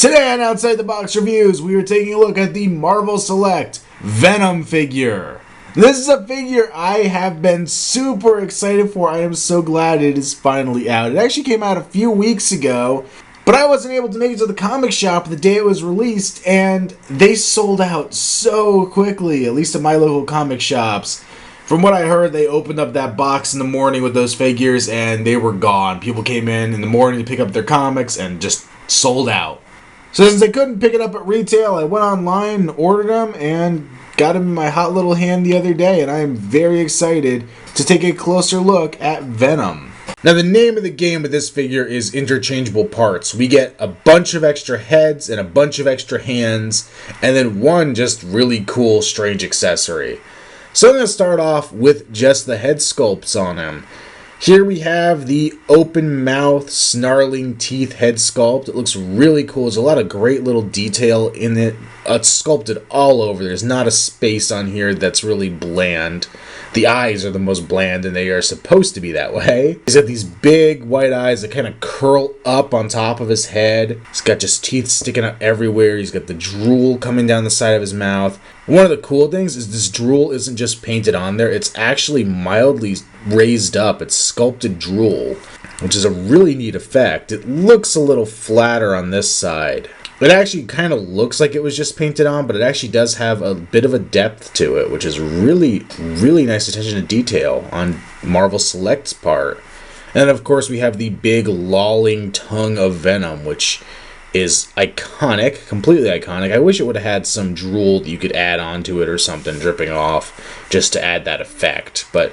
Today on Outside the Box Reviews, we are taking a look at the Marvel Select Venom figure. This is a figure I have been super excited for. I am so glad it is finally out. It actually came out a few weeks ago, but I wasn't able to make it to the comic shop the day it was released, and they sold out so quickly, at least at my local comic shops. From what I heard, they opened up that box in the morning with those figures, and they were gone. People came in the morning to pick up their comics and just sold out. So since I couldn't pick it up at retail, I went online and ordered them and got them in my hot little hand the other day, and I am very excited to take a closer look at Venom. Now, the name of the game with this figure is interchangeable parts. We get a bunch of extra heads and a bunch of extra hands, and then one just really cool, strange accessory. So I'm going to start off with just the head sculpts on him. Here we have the open mouth, snarling teeth head sculpt. It looks really cool. There's a lot of great little detail in it. It's sculpted all over. There's not a space on here that's really bland. The eyes are the most bland, and they are supposed to be that way. He's got these big white eyes that kind of curl up on top of his head. He's got just teeth sticking out everywhere. He's got the drool coming down the side of his mouth. One of the cool things is this drool isn't just painted on there. It's actually mildly raised up. It's sculpted drool, which is a really neat effect. It looks a little flatter on this side. It actually kind of looks like it was just painted on, but it actually does have a bit of a depth to it, which is really, really nice attention to detail on Marvel Select's part. And of course, we have the big lolling tongue of Venom, which is iconic, completely iconic. I wish it would have had some drool that you could add onto it or something dripping off just to add that effect, but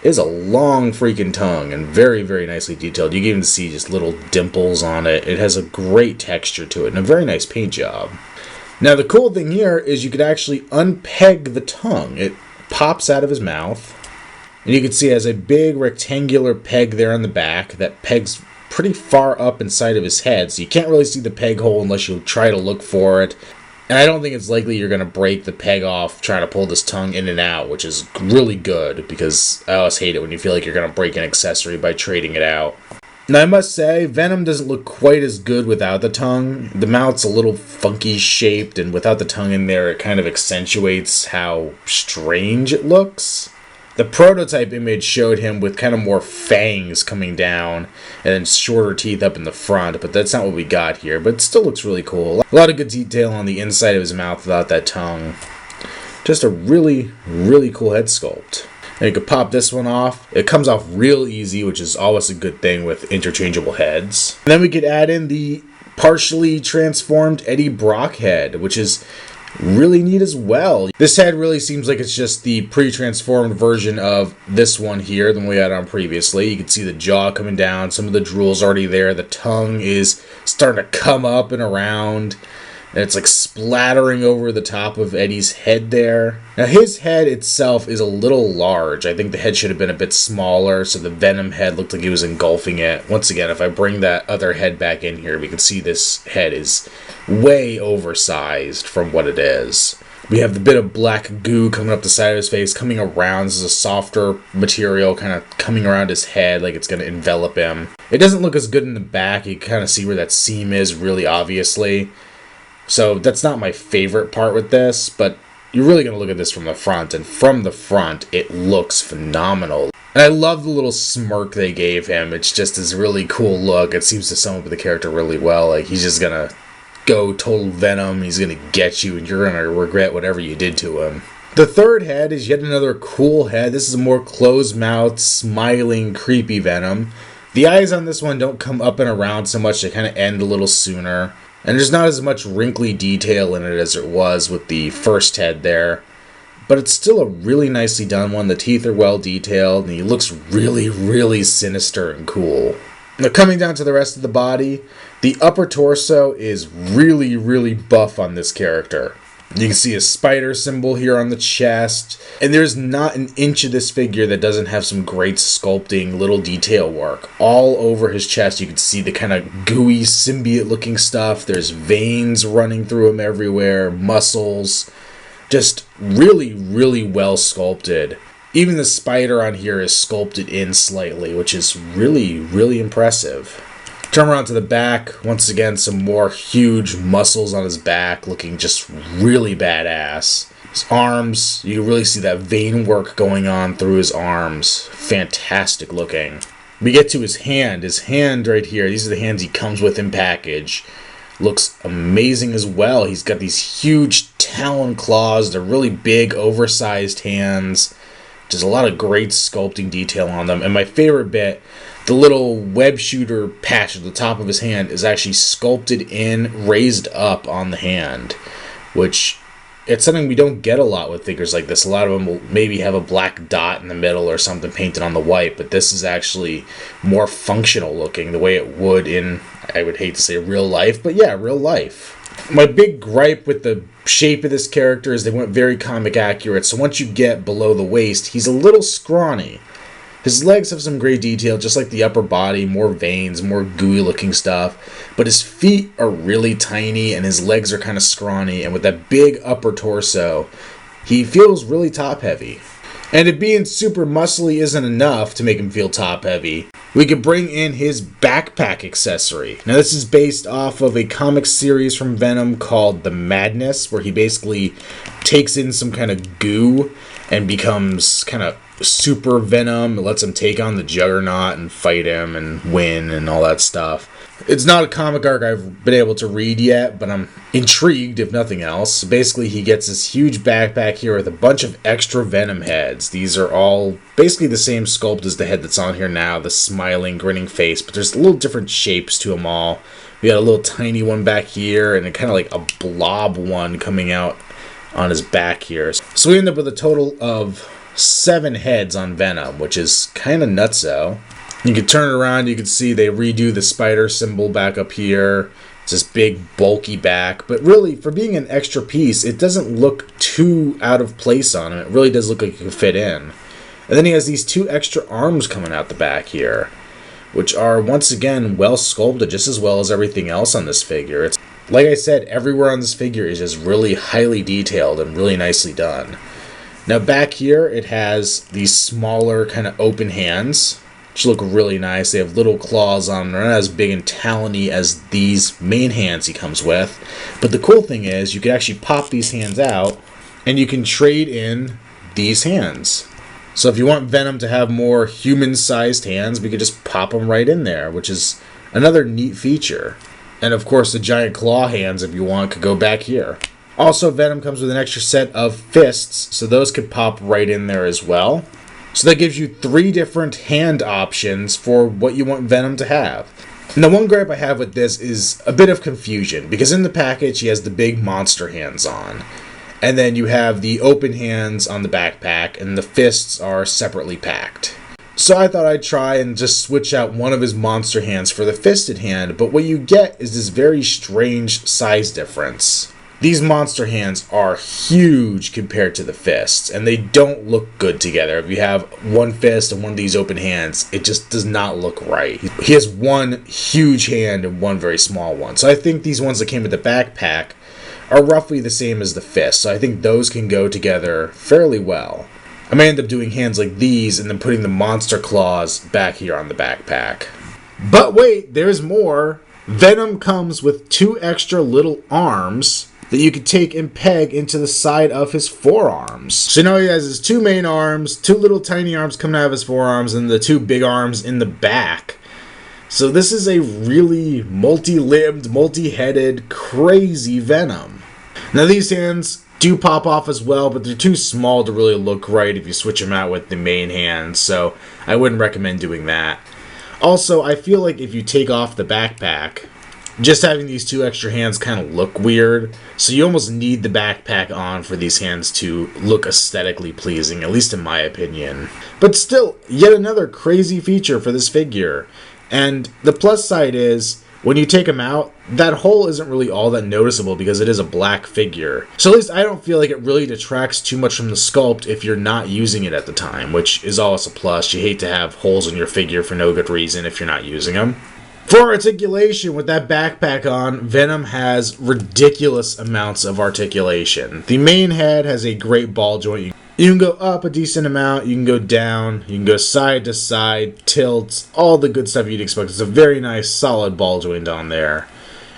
it is a long freaking tongue and very, very nicely detailed. You can even see just little dimples on it. It has a great texture to it and a very nice paint job. Now, the cool thing here is you could actually unpeg the tongue. It pops out of his mouth, and you can see it has a big rectangular peg there on the back that pegs pretty far up inside of his head, so you can't really see the peg hole unless you try to look for it. And I don't think it's likely you're going to break the peg off trying to pull this tongue in and out, which is really good, because I always hate it when you feel like you're going to break an accessory by trading it out. Now, I must say, Venom doesn't look quite as good without the tongue. The mouth's a little funky shaped, and without the tongue in there, it kind of accentuates how strange it looks. The prototype image showed him with kind of more fangs coming down and then shorter teeth up in the front, but that's not what we got here. But it still looks really cool. A lot of good detail on the inside of his mouth without that tongue. Just a really, really cool head sculpt. And you could pop this one off. It comes off real easy, which is always a good thing with interchangeable heads. And then we could add in the partially transformed Eddie Brock head, which is really neat as well. This head really seems like it's just the pre-transformed version of this one here, the one we had on previously. You can see the jaw coming down, some of the drool's already there, the tongue is starting to come up and around, and it's like splattering over the top of Eddie's head there. Now, his head itself is a little large. I think the head should have been a bit smaller, so the Venom head looked like it was engulfing it. Once again, if I bring that other head back in here, we can see this head is way oversized from what it is. We have the bit of black goo coming up the side of his face, coming around. This is a softer material kind of coming around his head like it's going to envelop him. It doesn't look as good in the back. You can kind of see where that seam is really obviously. So that's not my favorite part with this, but you're really going to look at this from the front, and from the front, it looks phenomenal. And I love the little smirk they gave him. It's just this really cool look. It seems to sum up the character really well. Like, he's just going to go total Venom. He's going to get you, and you're going to regret whatever you did to him. The third head is yet another cool head. This is a more closed-mouthed, smiling, creepy Venom. The eyes on this one don't come up and around so much. They kind of end a little sooner. And there's not as much wrinkly detail in it as it was with the first head there. But it's still a really nicely done one. The teeth are well detailed, and he looks really, really sinister and cool. Now, coming down to the rest of the body, the upper torso is really, really buff on this character. You can see a spider symbol here on the chest, and there's not an inch of this figure that doesn't have some great sculpting, little detail work. All over his chest, you can see the kind of gooey, symbiote-looking stuff. There's veins running through him everywhere, muscles. Just really, really well sculpted. Even the spider on here is sculpted in slightly, which is really, really impressive. Turn around to the back. Once again, some more huge muscles on his back, looking just really badass. His arms, you can really see that vein work going on through his arms. Fantastic looking. We get to his hand. His hand right here, these are the hands he comes with in package. Looks amazing as well. He's got these huge talon claws. They're really big, oversized hands. Just a lot of great sculpting detail on them. And my favorite bit, the little web shooter patch at the top of his hand is actually sculpted in, raised up on the hand, which it's something we don't get a lot with figures like this. A lot of them will maybe have a black dot in the middle or something painted on the white, but this is actually more functional looking the way it would in, I would hate to say real life, but yeah, real life. My big gripe with the shape of this character is they went very comic accurate, so once you get below the waist, he's a little scrawny. His legs have some great detail, just like the upper body, more veins, more gooey looking stuff. But his feet are really tiny and his legs are kind of scrawny. And with that big upper torso, he feels really top heavy. And if being super muscly isn't enough to make him feel top heavy, we could bring in his backpack accessory. Now this is based off of a comic series from Venom called The Madness, where he basically takes in some kind of goo and becomes kind of super Venom. It lets him take on the Juggernaut and fight him and win and all that stuff. It's not a comic arc I've been able to read yet, but I'm intrigued if nothing else. Basically, he gets this huge backpack here with a bunch of extra Venom heads. These are all basically the same sculpt as the head that's on here now, the smiling, grinning face, but there's little different shapes to them all. We got a little tiny one back here and a kind of like a blob one coming out on his back here. So we end up with a total of 7 heads on Venom, which is kind of nutso. You can turn it around, you can see they redo the spider symbol back up here. It's this big bulky back, but really for being an extra piece, it doesn't look too out of place on him. It really does look like it can fit in. And then he has these 2 extra arms coming out the back here, which are once again well sculpted just as well as everything else on this figure. It's like I said, everywhere on this figure is just really highly detailed and really nicely done. Now back here, it has these smaller kind of open hands, which look really nice. They have little claws on them. They're not as big and talony as these main hands he comes with. But the cool thing is, you can actually pop these hands out, and you can trade in these hands. So if you want Venom to have more human-sized hands, we could just pop them right in there, which is another neat feature. And of course, the giant claw hands, if you want, could go back here. Also, Venom comes with an extra set of fists, so those could pop right in there as well. So that gives you 3 different hand options for what you want Venom to have. And the one gripe I have with this is a bit of confusion, because in the package he has the big monster hands on. And then you have the open hands on the backpack, and the fists are separately packed. So I thought I'd try and just switch out one of his monster hands for the fisted hand, but what you get is this very strange size difference. These monster hands are huge compared to the fists, and they don't look good together. If you have one fist and one of these open hands, it just does not look right. He has one huge hand and one very small one. So I think these ones that came with the backpack are roughly the same as the fist, so I think those can go together fairly well. I may end up doing hands like these and then putting the monster claws back here on the backpack. But wait, there's more. Venom comes with 2 extra little arms that you can take and peg into the side of his forearms. So now he has his 2 main arms, 2 little tiny arms coming out of his forearms, and the 2 big arms in the back. So this is a really multi-limbed, multi-headed, crazy Venom. Now these hands do pop off as well, but they're too small to really look right if you switch them out with the main hands, so I wouldn't recommend doing that. Also, I feel like if you take off the backpack, just having these 2 extra hands kind of look weird, so you almost need the backpack on for these hands to look aesthetically pleasing, at least in my opinion. But still, yet another crazy feature for this figure. And the plus side is, when you take him out, that hole isn't really all that noticeable because it is a black figure. So at least I don't feel like it really detracts too much from the sculpt if you're not using it at the time, which is always a plus. You hate to have holes in your figure for no good reason if you're not using them. For articulation, with that backpack on, Venom has ridiculous amounts of articulation. The main head has a great ball joint. You can go up a decent amount, you can go down, you can go side to side, tilts, all the good stuff you'd expect. It's a very nice solid ball joint on there.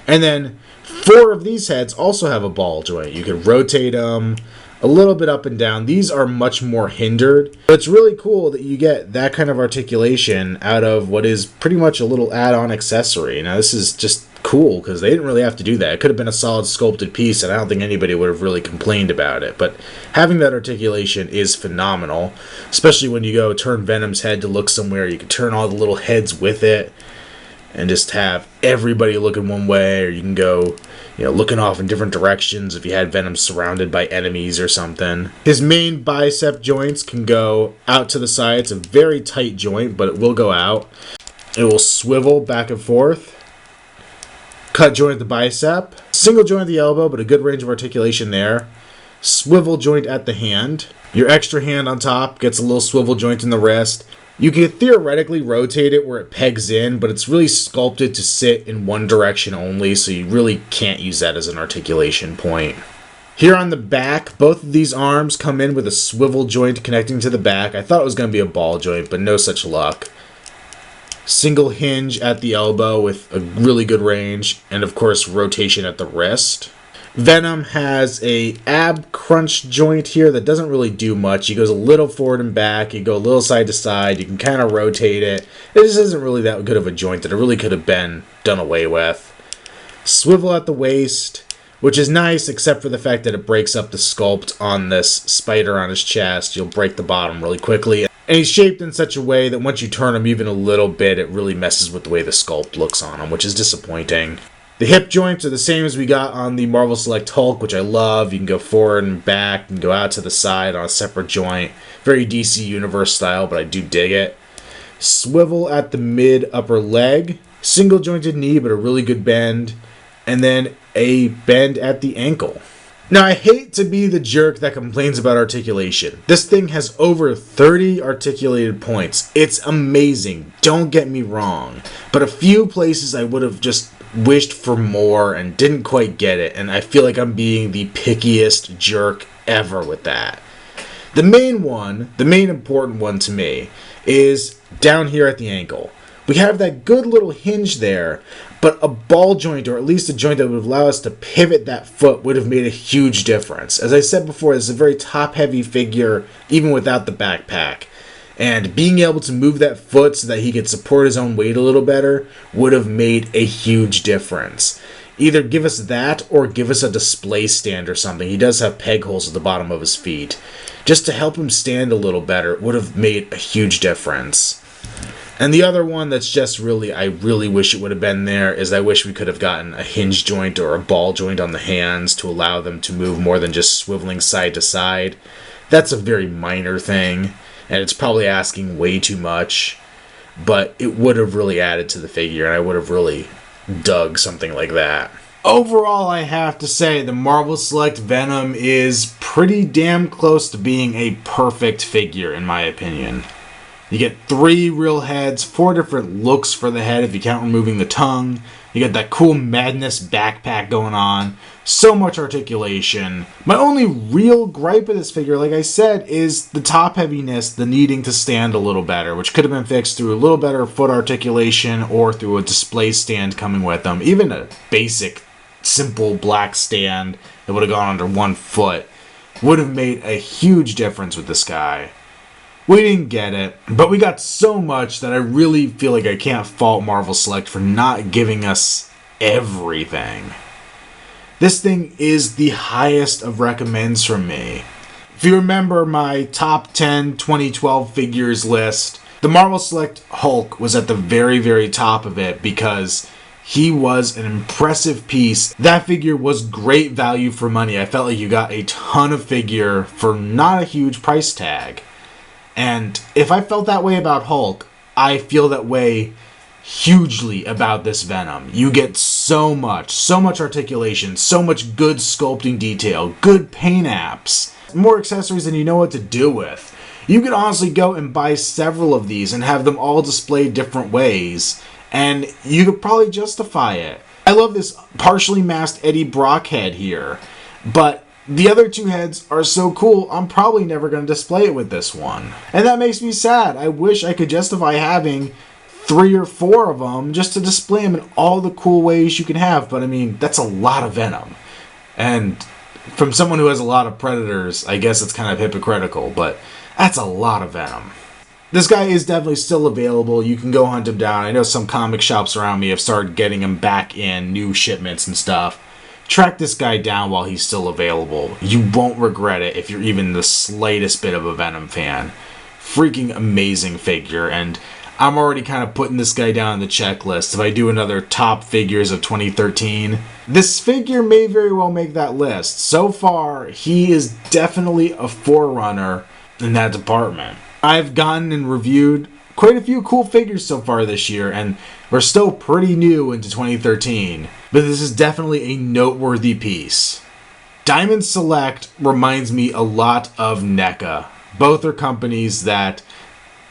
And then 4 of these heads also have a ball joint. You can rotate them a little bit up and down. These are much more hindered. But it's really cool that you get that kind of articulation out of what is pretty much a little add-on accessory. Now this is just cool because they didn't really have to do that. It could have been a solid sculpted piece and I don't think anybody would have really complained about it. But having that articulation is phenomenal, especially when you go turn Venom's head to look somewhere. You can turn all the little heads with it and just have everybody looking one way, or you can go, looking off in different directions if you had Venom surrounded by enemies or something. His main bicep joints can go out to the side. It's a very tight joint, but it will go out. It will swivel back and forth. Cut joint at the bicep. Single joint at the elbow, but a good range of articulation there. Swivel joint at the hand. Your extra hand on top gets a little swivel joint in the wrist. You can theoretically rotate it where it pegs in, but it's really sculpted to sit in one direction only, so you really can't use that as an articulation point. Here on the back, both of these arms come in with a swivel joint connecting to the back. I thought it was going to be a ball joint, but no such luck. Single hinge at the elbow with a really good range, and of course rotation at the wrist. Venom has a ab crunch joint here that doesn't really do much. He goes a little forward and back. You go a little side to side. You can kind of rotate it. It just isn't really that good of a joint that it really could have been done away with. Swivel at the waist, which is nice except for the fact that it breaks up the sculpt on this spider on his chest. You'll break the bottom really quickly. And he's shaped in such a way that once you turn him even a little bit, it really messes with the way the sculpt looks on him, which is disappointing. The hip joints are the same as we got on the Marvel Select Hulk, which I love. You can go forward and back and go out to the side on a separate joint. Very DC Universe style, but I do dig it. Swivel at the mid-upper leg. Single jointed knee, but a really good bend. And then a bend at the ankle. Now, I hate to be the jerk that complains about articulation. This thing has over 30 articulated points. It's amazing. Don't get me wrong. But a few places I would have just wished for more and didn't quite get it, and I feel like I'm being the pickiest jerk ever with that. The main important one to me is down here at the ankle. We have that good little hinge there, but a ball joint, or at least a joint that would allow us to pivot that foot, would have made a huge difference. As I said before, this is a very top-heavy figure, even without the backpack. And being able to move that foot so that he could support his own weight a little better would have made a huge difference. Either give us that or give us a display stand or something. He does have peg holes at the bottom of his feet. Just to help him stand a little better would have made a huge difference. And the other one that's just really, I really wish it would have been there, is I wish we could have gotten a hinge joint or a ball joint on the hands to allow them to move more than just swiveling side to side. That's a very minor thing. And it's probably asking way too much, but it would have really added to the figure, and I would have really dug something like that. Overall, I have to say, the Marvel Select Venom is pretty damn close to being a perfect figure, in my opinion. You get 3 real heads, 4 different looks for the head if you count removing the tongue. You get that cool Madness backpack going on. So much articulation. My only real gripe of this figure, like I said, is the top heaviness, the needing to stand a little better, which could have been fixed through a little better foot articulation or through a display stand coming with them. Even a basic, simple black stand that would have gone under one foot would have made a huge difference with this guy. We didn't get it, but we got so much that I really feel like I can't fault Marvel Select for not giving us everything. This thing is the highest of recommends from me. If you remember my top 10 2012 figures list, the Marvel Select Hulk was at the very, very top of it because he was an impressive piece. That figure was great value for money. I felt like you got a ton of figure for not a huge price tag. And if I felt that way about Hulk, I feel that way hugely about this Venom. You get so much articulation, so much good sculpting detail, good paint apps, more accessories than you know what to do with. You could honestly go and buy several of these and have them all displayed different ways, and you could probably justify it. I love this partially masked Eddie Brock head here, but The other two heads are so cool, I'm probably never going to display it with this one. And that makes me sad. I wish I could justify having 3 or 4 of them just to display them in all the cool ways you can have. But I mean, that's a lot of Venom. And from someone who has a lot of Predators, I guess it's kind of hypocritical, but that's a lot of Venom. This guy is definitely still available. You can go hunt him down. I know some comic shops around me have started getting him back in new shipments and stuff. Track this guy down while he's still available. You won't regret it if you're even the slightest bit of a Venom fan. Freaking amazing figure, and I'm already kind of putting this guy down on the checklist. If I do another top figures of 2013, this figure may very well make that list. So far, he is definitely a forerunner in that department. I've gotten and reviewed quite a few cool figures so far this year, and we're still pretty new into 2013, but this is definitely a noteworthy piece. Diamond Select reminds me a lot of NECA. Both are companies that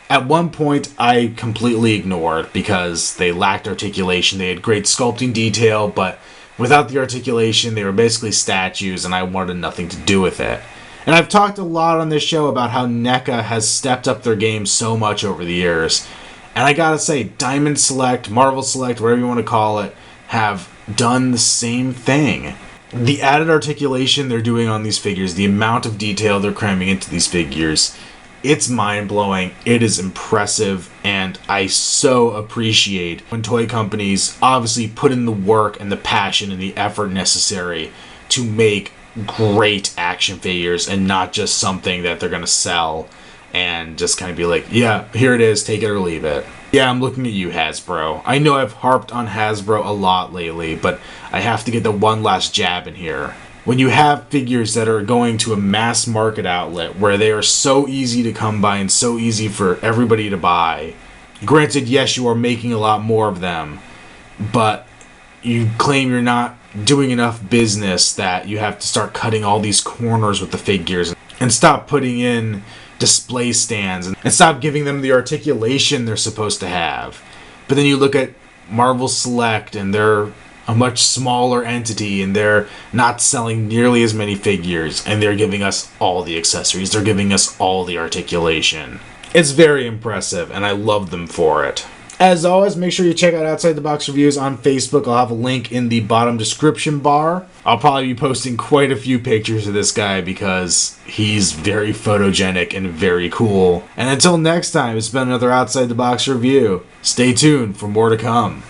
at one point I completely ignored because they lacked articulation. They had great sculpting detail, but without the articulation, they were basically statues, and I wanted nothing to do with it. And I've talked a lot on this show about how NECA has stepped up their game so much over the years. And I gotta say, Diamond Select, Marvel Select, whatever you want to call it, have done the same thing. The added articulation they're doing on these figures, the amount of detail they're cramming into these figures, it's mind-blowing, it is impressive, and I so appreciate when toy companies obviously put in the work and the passion and the effort necessary to make great action figures and not just something that they're going to sell and just kind of be like, yeah, here it is, take it or leave it. Yeah, I'm looking at you, Hasbro. I know I've harped on Hasbro a lot lately, but I have to get the one last jab in here. When you have figures that are going to a mass market outlet where they are so easy to come by and so easy for everybody to buy, granted, yes, you are making a lot more of them, but you claim you're not doing enough business that you have to start cutting all these corners with the figures and stop putting in display stands and stop giving them the articulation they're supposed to have. But then you look at Marvel Select and they're a much smaller entity and they're not selling nearly as many figures and they're giving us all the accessories, they're giving us all the articulation. It's very impressive and I love them for it. As always, make sure you check out Outside the Box Reviews on Facebook. I'll have a link in the bottom description bar. I'll probably be posting quite a few pictures of this guy because he's very photogenic and very cool. And until next time, it's been another Outside the Box review. Stay tuned for more to come.